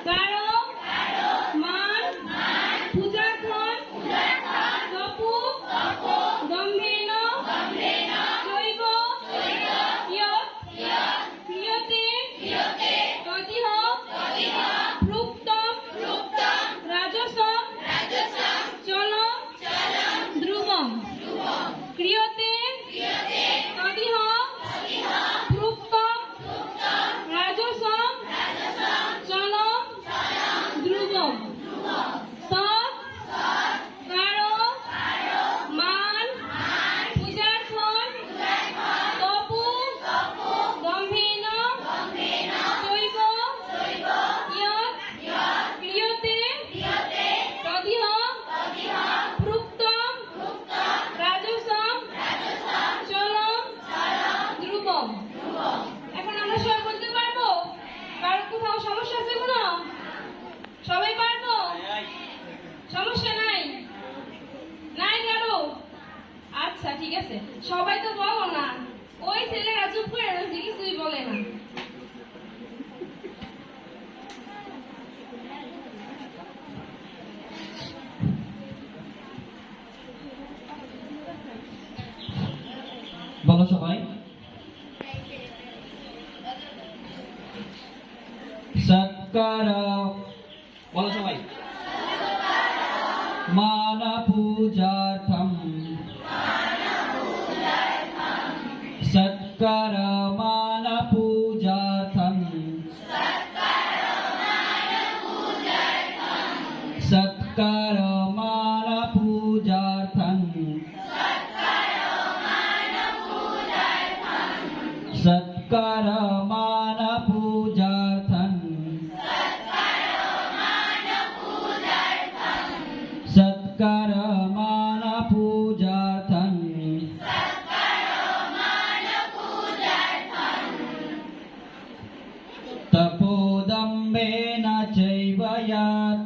কারো মান পূজার্থন তপু দম্ভেন চৈব ক্রিয়তে তদিহ প্ৰোক্তম রাজসম চলম ধ্রুবম ক্রিয়তে তদিহ প্ৰোক্তম রাজসম চলম ধ্রুবম সৎ কারো মান পূজার্থন তপু দম্ভেন চৈব ক্রিয়তে তদিহ প্ৰোক্তম রাজসম চলম ধ্রুবম। এখন আমরা সবাই বলতে পারবো? কারো কোথাও সমস্যা আছে কোনো? সবাই পারবো? সমস্যা নাই? নাই কারো? আচ্ছা ঠিক আছে, সবাই তো বলো না। ওই ছেলেরা চুপ করে রয়েছে, কিছুই বলে না। বলো সবাই। সৎকার বলো সবাই। মান পূজার্থম সৎকার মান পূজার্থম সৎকার মান পূজার্থম সৎকার মান পূজার্থম সৎকার মান পূজার্থম তপোদম্ভেন চৈব ইয়াৎ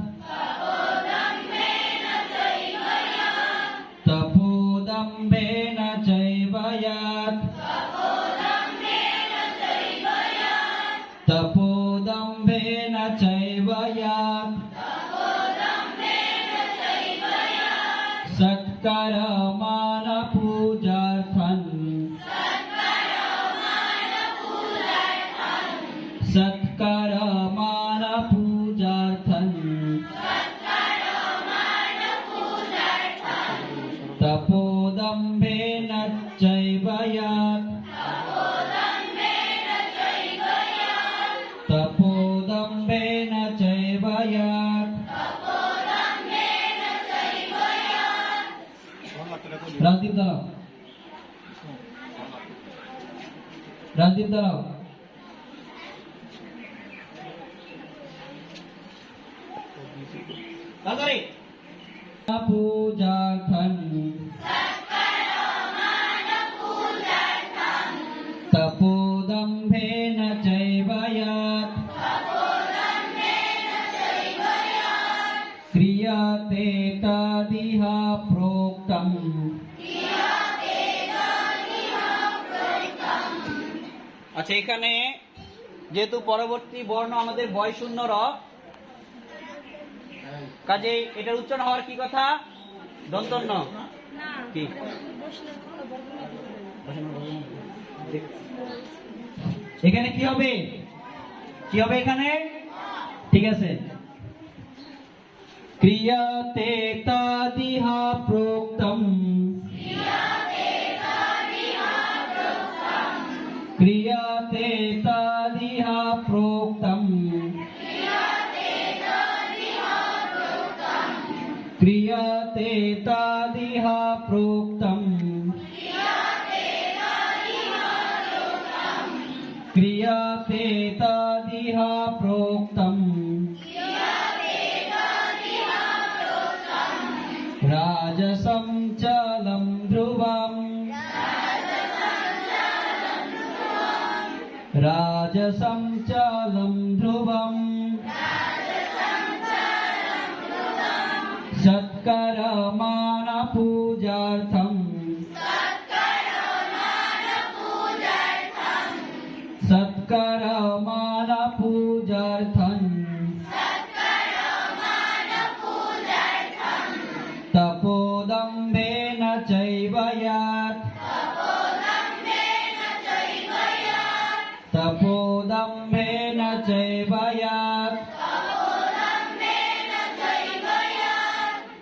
তপোদম্ভেন চৈব ইয়াৎ তপোদম্ভেন চৈব ইয়াৎ সৎকার মান পূজার্থম সৎকার মান পূজার্থম তপোদম্ভেন চৈব ইয়াৎ তপোদম্ভেন চৈব ইয়াৎ রাজদীপ দাঁড়াও, রাজদীপ দাঁড়াও। পূজার্থম তপোদম্ভেন চৈব ইয়াৎ ক্রিয়তে তদিহ প্ৰোক্তম। আচ্ছা, এখানে যেহেতু পরবর্তী বর্ণ আমাদের বয় শূন্য র, কাজে এটার উচ্চারণ হওয়ার কি কথা? দন্তন্য কি? এখানে কি হবে? কি হবে এখানে? ঠিক আছে। ক্রিয়তে তদিহ প্ৰোক্তম ক্রিয়তে তদিহ প্ৰোক্তম ক্রিয়তে তদিহ প্ৰোক্তম ক্রিয়তে তদিহ প্ৰোক্তম রাজসম চলম ধ্রুবম রাজসম চলম ধ্রুবম সৎকার মান পূজার্থম সৎকার মান পূজার্থম चैव यत् तपोदम्भेन चैव यत्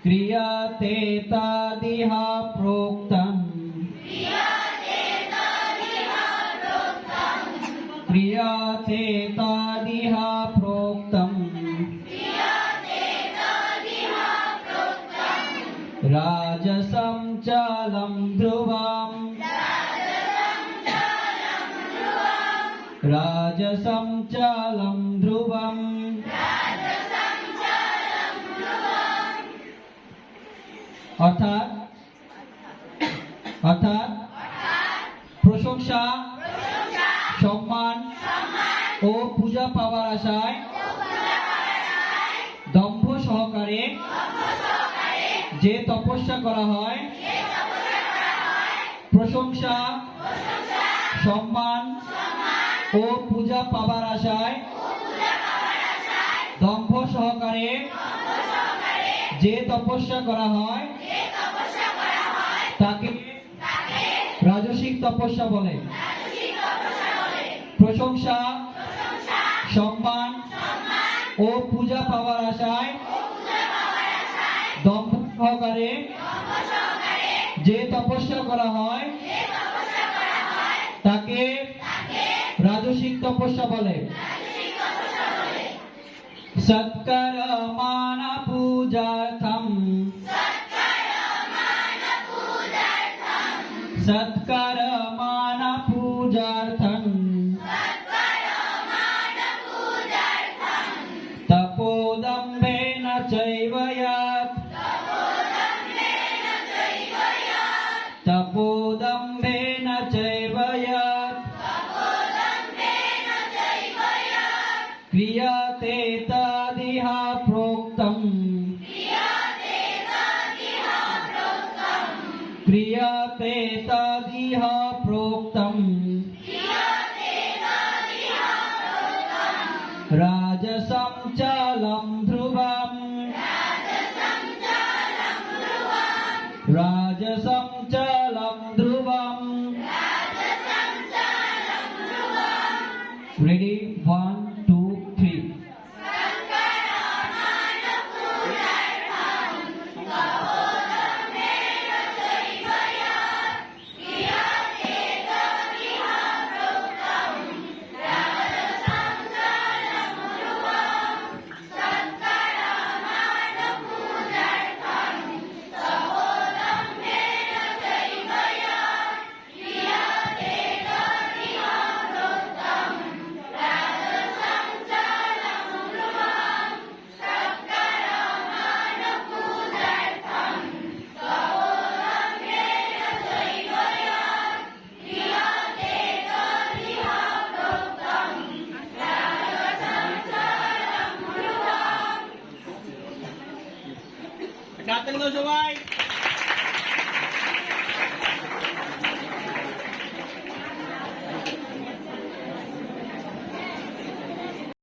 क्रियते तदिह प्रोक्तम् क्रियते तदिह प्रोक्तम् राजसं चलं ध्रुवम् राजसं चलं ध्रुवम् অর্থাৎ অর্থাৎ প্রশংসা সম্মান ও পূজা পাওয়ার আশায় দম্ভ সহকারে যে তপস্যা করা হয় প্রশংসা সম্মান ও পূজা পাবার আশায় দম্ভ সহকারে যে তপস্যা করা হয় তাকে রাজসিক তপস্যা বলে। প্রশংসা সম্মান ও পূজা পাওয়ার আশায় দম্ভ সহকারে যে তপস্যা করা হয় তাকে রাজসিক তপস্যা বলে। সৎকর্মান পূজার্থম সৎকর্মান পূজার্থম তপোদম্ভেন চৈব যৎ তপোদম্ভেন চৈব যৎ ক্রিয়তে তদিহ প্रोक्तम् क्रियते तदिह प्रोक्तम् राजसं चलं ध्रुवम् राजसं चलं ध्रुवम् Ready? 1, 2, 3. হাততালি দাও সবাই।